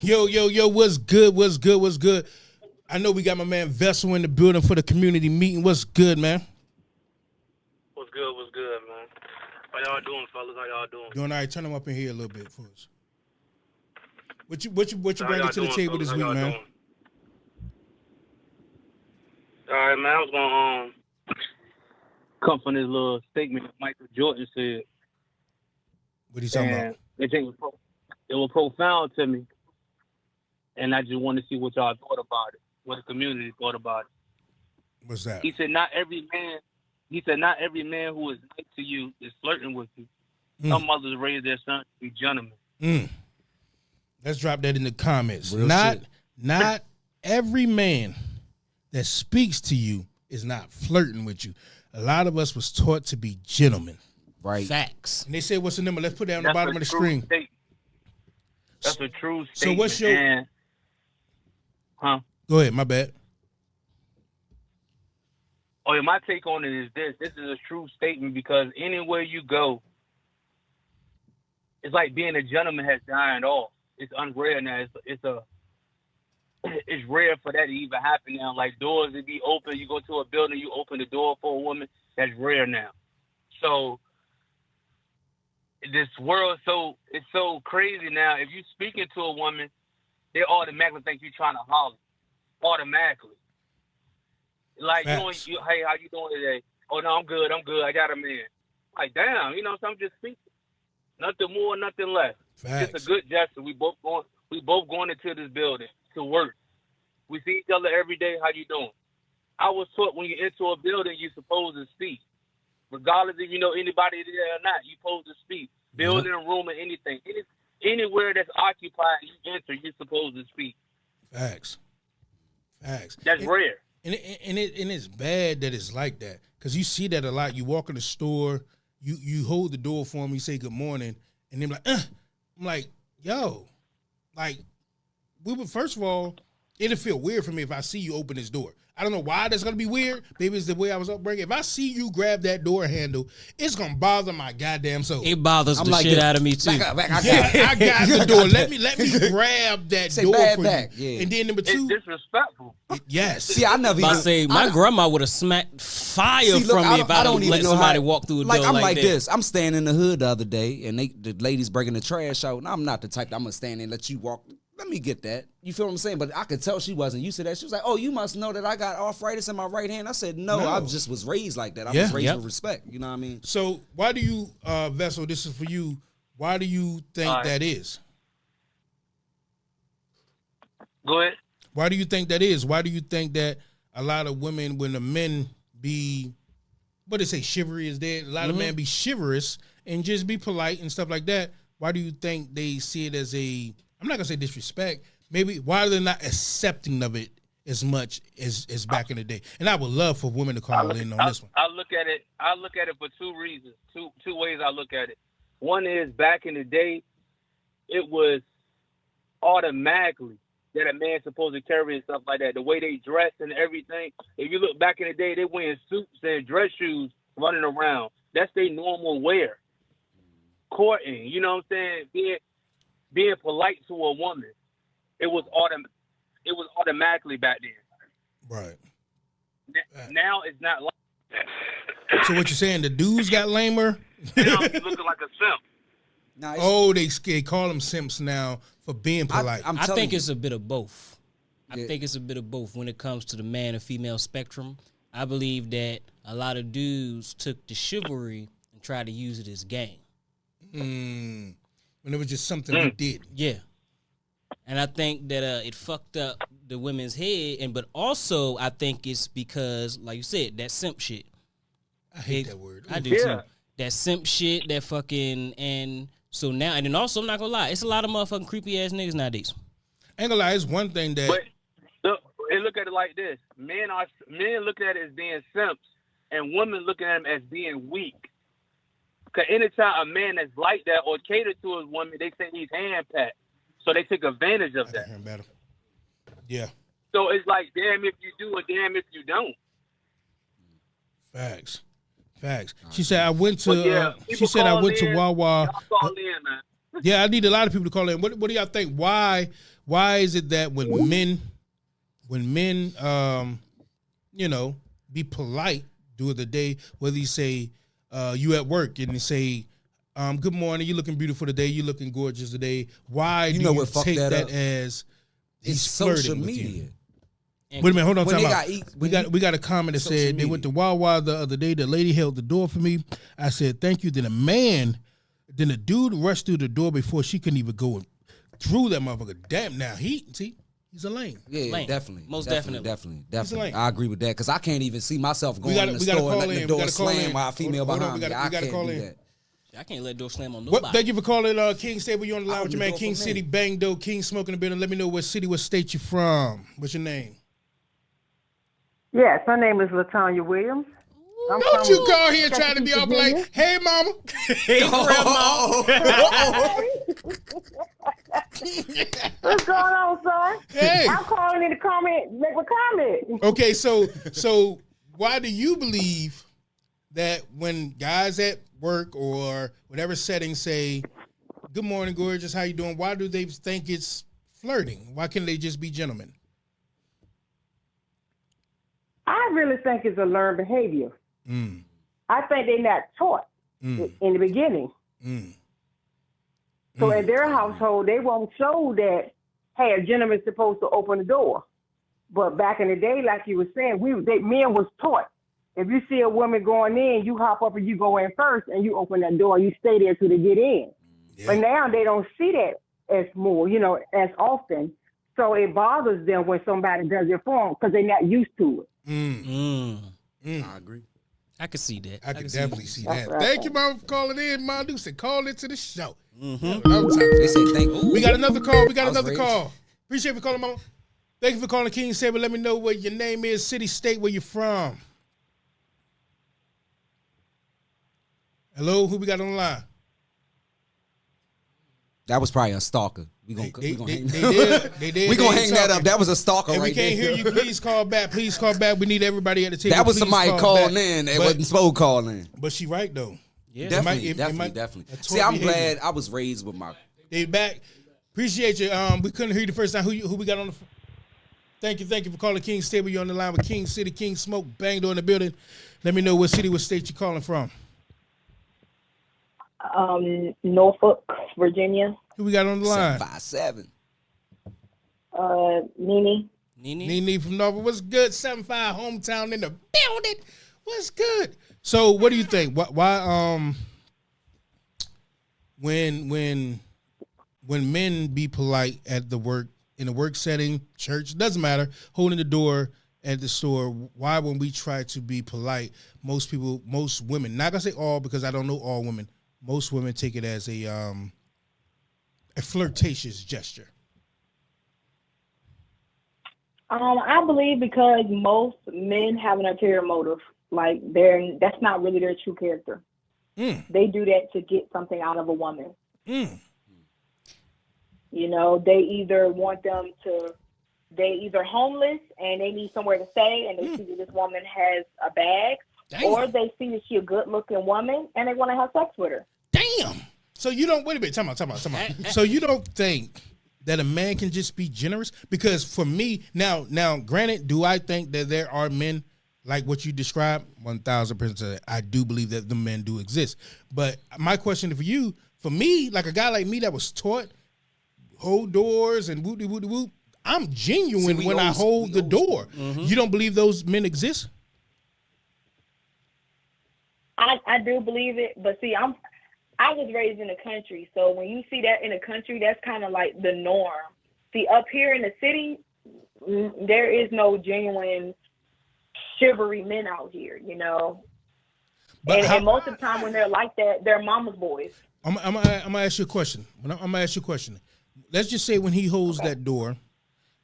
Yo, what's good? What's good? I know we got my man Vessel in the building for the community meeting. What's good, man? What's good, man? How y'all doing, fellas? How y'all doing? Doing all right. Turn them up in here a little bit for us. What you bringing to the table fellas? this How week, y'all man? doing? All right, man. I was gonna come from this little statement that Michael Jordan said, What are you talking about? and it was profound to me, and I just want to see what y'all thought about it, what the community thought about it. What's that? He said, not every man who is nice to you is flirting with you. Some mothers raise their sons to be gentlemen. Let's drop that in the comments. Real Not every man that speaks to you is not flirting with you. A lot of us was taught to be gentlemen. Right. Facts. And they say, what's the number? Let's put that on the bottom of the screen. That's a true statement. So what's your... Go ahead, my bad. Oh, yeah, my take on it is this. This is a true statement because anywhere you go, it's like being a gentleman has died off. It's unrare now. It's rare for that to even happen now. Like doors to be open. You go to a building, you open the door for a woman. That's rare now. So this world, it's so crazy now. If you speaking to a woman, they automatically think you're trying to holler. Automatically. Like, hey, how you doing today? Oh, no, I'm good. I got a man. Like, damn, so I'm just speaking. Nothing more, nothing less. Facts. It's a good gesture. We both going into this building to work. We see each other every day. How you doing? I was taught when you enter a building, you're supposed to speak. Regardless if you know anybody there or not, you're supposed to speak. Building, room, or anything. Anywhere that's occupied, you enter, you're supposed to speak. Facts. That's rare. And it's bad that it's like that because you see that a lot. You walk in the store, you hold the door for them, you say good morning, and they're like, I'm like, yo, like, first of all, it'll feel weird for me if I see you open this door. I don't know why that's going to be weird. Maybe it's the way I was upbringing. If I see you grab that door handle, it's going to bother my goddamn soul. It bothers the shit out of me, too. I got the door. Let me grab that door for you. Yeah. And then number two. It's disrespectful. Yes. See, I never even... say, my grandma would have smacked fire from me if I don't let somebody walk through a door I'm like that. This. I'm standing in the hood the other day, and the ladies bringing the trash out, and I'm not the type that I'm going to stand there and let you walk... Let me get that. You feel what I'm saying? But I could tell she wasn't used to that. She was like, oh, you must know that I got arthritis in my right hand. I said, no. I just was raised like that. I was raised with respect. You know what I mean? So why do you, Vessel, this is for you, why do you think that is? Go ahead. Why do you think that is? Why do you think that a lot of women, when the men be, what they say, chivalry is dead, a lot of men be chivalrous and just be polite and stuff like that, why do you think they see it as a... I'm not gonna say disrespect. Maybe why are they not accepting of it as much as back in the day? And I would love for women to call in on this one. I look at it for two reasons. Two ways I look at it. One is back in the day, it was automatically that a man's supposed to carry and stuff like that. The way they dress and everything. If you look back in the day, they wearing suits and dress shoes running around. That's their normal wear. Courting, you know what I'm saying? Being polite to a woman, it was automatically back then. Right. Now it's not like that. So what you're saying, the dudes got lamer? Now he's looking like a simp. They call them simps now for being polite. I think it's a bit of both. I think it's a bit of both when it comes to the man and female spectrum. I believe that a lot of dudes took the chivalry and tried to use it as game. When it was just something we did. Yeah. And I think that it fucked up the women's head. But also, I think it's because, like you said, that simp shit. I hate that word. I do too. That simp shit, that fucking, and so now, and then also, I'm not gonna lie, it's a lot of motherfucking creepy ass niggas nowadays. I ain't gonna lie, it's one thing that. But look at it like this: men look at it as being simps, and women look at them as being weak. Because anytime a man that's like that or cater to a woman, they say he's hand-packed. So they take advantage of that. Yeah. So it's like, damn if you do or damn if you don't. Facts. She said, I went to Wawa. Y'all call in, man. Yeah, I need a lot of people to call in. What do y'all think? Why is it that when men, be polite during the day, whether you say you at work and they say, good morning, you looking beautiful today, you looking gorgeous today. Why do you take that as he's social flirting with media. you? Wait a minute, hold on. We got a comment that said they went to Wawa the other day. The lady held the door for me. I said thank you. Then a dude rushed through the door before she couldn't even go through that motherfucker. Damn, now he's a lame. Yeah, lame. definitely. Most definitely. lame. I agree with that because I can't even see myself going in the store and letting the door slam while a female behind me. I can't do that. I can't let door slam on nobody. Thank you for calling King Stable. You on the line with your man King City, Bang Doe, King Smoking the building. Let me know what city, what state you from. What's your name? Yes, my name is LaTanya Williams. Don't you call here trying to be all like, hey, mama. Hey, grandma. What's going on, son? Hey. I'm calling in to make a comment. Okay, so why do you believe that when guys at work or whatever setting say, good morning, gorgeous, how you doing? Why do they think it's flirting? Why can't they just be gentlemen? I really think it's a learned behavior. I think they're not taught in the beginning. So in their household, they won't show that, hey, a gentleman's supposed to open the door. But back in the day, like you were saying, men was taught. If you see a woman going in, you hop up and you go in first and you open that door and you stay there till they get in. Yeah. But now they don't see that as as often. So it bothers them when somebody does it for them because they're not used to it. I agree. I can see that. I can definitely see that. Right. Thank you, Mom, for calling in. Mom Duke said, call into the show. They say thank you. We got another call. Appreciate you for calling, Mama. Thank you for calling King Saber. Let me know what your name is, city, state, where you're from. Hello, who we got on the line? That was probably a stalker. We gonna They hang that up. That was a stalker if right there. If we can't hear you, please call back. Please call back. We need everybody at the table. That was somebody calling back. in. It wasn't supposed calling. But she right, though. Yeah, definitely. See, I'm glad I was raised with my... They back. Appreciate you. We couldn't hear you the first time. Who we got on the... Thank you for calling King Stable. You're on the line with King City, King Smoke, Bang Door in the building. Let me know what city, what state you're calling from. Norfolk, Virginia. Who we got on the line? 757. Nene from Norfolk. What's good? 75 hometown in the building. What's good? So, what do you think? Why when men be polite at the work, in a work setting, church, doesn't matter, holding the door at the store, why when we try to be polite, most women, not gonna say all because I don't know all women, most women take it as a flirtatious gesture? I believe because most men have an ulterior motive. Like that's not really their true character. They do that to get something out of a woman. You know, they either homeless and they need somewhere to stay and they see that this woman has a bag. Damn. Or they see that she a good looking woman and they want to have sex with her. Damn. So you don't, wait a minute, time out. So you don't think that a man can just be generous? Because for me, now, granted, do I think that there are men like what you described? 1,000%. I do believe that the men do exist. But my question for you, for me, like a guy like me that was taught, hold doors and whoop-de-whoop-de-whoop, I'm genuine when I hold the door. Mm-hmm. You don't believe those men exist? I do believe it, but see, I was raised in the country, so when you see that in the country, that's kind of like the norm. See, up here in the city, there is no genuine chivalry men out here, you know. But and most of the time when they're like that, they're mama's boys. I'm gonna ask you a question. Let's just say when he holds that door,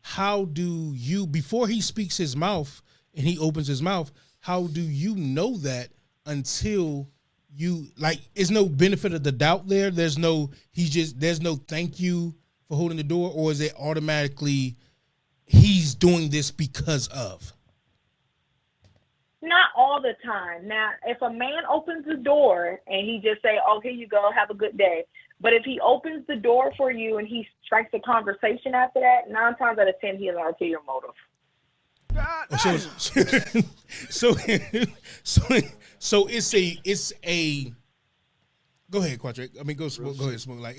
how do you, before he speaks his mouth and he opens his mouth, how do you know that until you, like, is no benefit of the doubt there? There's no thank you for holding the door, or is it automatically he's doing this because of? Not all the time. Now, if a man opens the door and he just say, "Oh, here you go, have a good day," But if he opens the door for you and he strikes a conversation after that, 9 times out of 10 he has an ulterior motive. So it's a. Go ahead, Quadric. I mean, go ahead, smoke. Like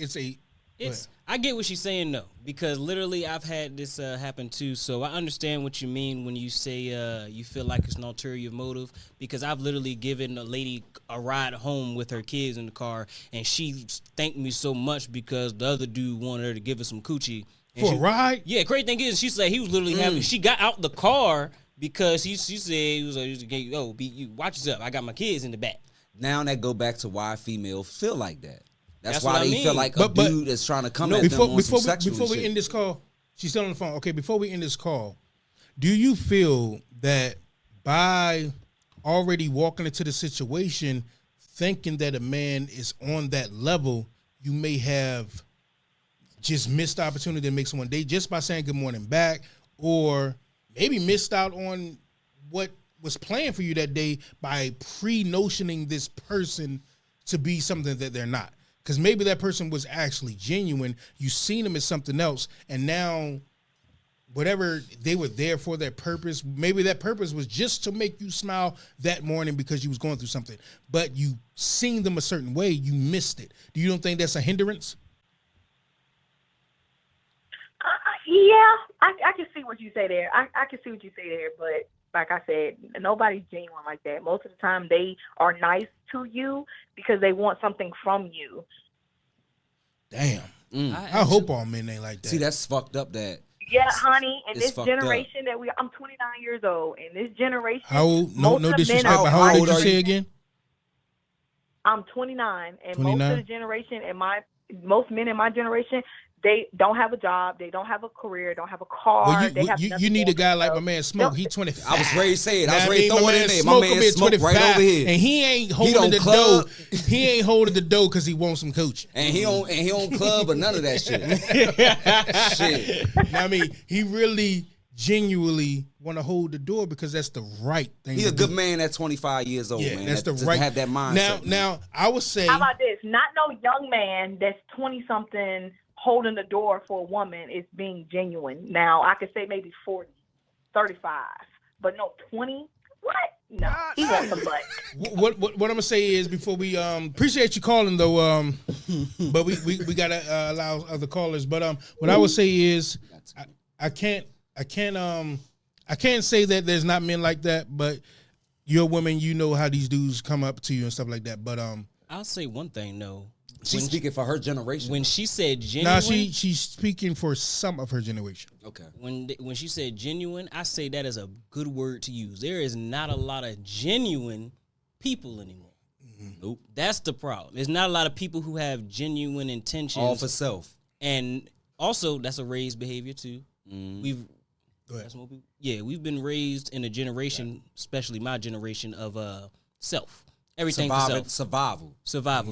I get what she's saying though, because literally I've had this happen too. So I understand what you mean when you say you feel like it's an ulterior motive, because I've literally given a lady a ride home with her kids in the car, and she thanked me so much because the other dude wanted her to give her some coochie. For a ride? Yeah, crazy thing is, she said he was literally happy. She got out the car because she said he was like, "Oh, you watch yourself. I got my kids in the back." Now that go back to why females feel like that. That's what why I they mean. feel like a dude is trying to come at them on some sexual before we shit. end this call, she's still on the phone. Okay, before we end this call, do you feel that by already walking into the situation, thinking that a man is on that level, you may have just missed the opportunity to make someone date just by saying good morning back, or maybe missed out on what was planned for you that day by pre-notioning this person to be something that they're not? Because maybe that person was actually genuine. You seen them as something else, and now whatever they were there for, that purpose, maybe that purpose was just to make you smile that morning because you was going through something. But you seen them a certain way, you missed it. Do you don't think that's a hindrance? Yeah, I can see what you say there. I can see what you say there, but like I said, nobody's genuine like that. Most of the time, they are nice to you because they want something from you. Damn. I hope all men ain't like that. See, that's fucked up. That yeah, honey. In this fucked generation I'm 29 years old. In this generation, how old? No disrespect, but how old did you say again? I'm 29, and 29? most of the generation, and most men in my generation, they don't have a job, they don't have a career, don't have a car. Well, you need a guy like my man Smoke. He's 25. I was ready to say it. I was Now, ready to throw it in there. My man Smoke right over here, and he ain't holding the dough. He ain't holding the dough because he wants some coaching. And he don't club or none of that shit. Shit. Now, I mean, he really genuinely want to hold the door because that's the right thing. He's a good man at 25 years old, man. That's the to right. have that mindset. Now, I would say. How about this? Not no young man that's 20-something holding the door for a woman is being genuine. Now, I could say maybe 40, 35, but no 20. What? No, he wants some butt. What I'm gonna say is, before we appreciate you calling though, but we gotta allow other callers. But what I would say is, I can't say that there's not men like that, but you're a woman, you know how these dudes come up to you and stuff like that. But I'll say one thing though. She's speaking for her generation. When she said genuine, now she's speaking for some of her generation. Okay. When she said genuine, I say that is a good word to use. There is not a lot of genuine people anymore. Nope. That's the problem. There's not a lot of people who have genuine intentions. All for self. And also, that's a raised behavior too. We've been raised in a generation, especially my generation, of self. Everything for self. Survival.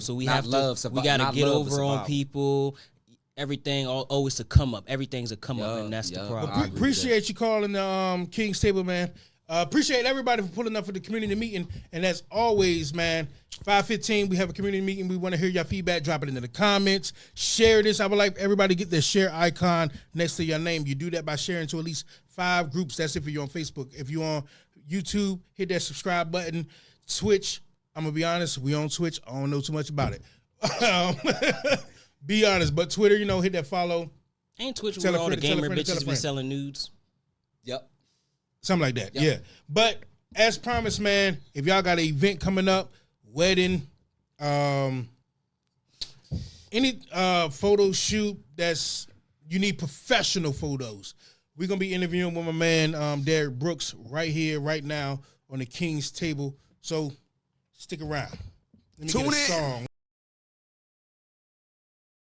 So we Not have love, to. We got to get over on people. Everything always to come up. Everything's a come up, and that's the problem. Well, appreciate you calling the King's Table, man. Appreciate everybody for pulling up for the community meeting. And as always, man, 5:15, we have a community meeting. We want to hear your feedback. Drop it into the comments. Share this. I would like everybody to get their share icon next to your name. You do that by sharing to at least 5 groups. That's if you're on Facebook. If you're on YouTube, hit that subscribe button. Twitch, I'm going to be honest, we on Twitch. I don't know too much about it. Be honest. But Twitter, hit that follow. Ain't Twitch where all the gamer bitches be selling nudes? Yep. Something like that, yeah. But as promised, man, if y'all got an event coming up, wedding, any photo shoot you need professional photos. We're going to be interviewing with my man, Derek Brooks, right here, right now on the King's Table. So stick around. Let me get a song.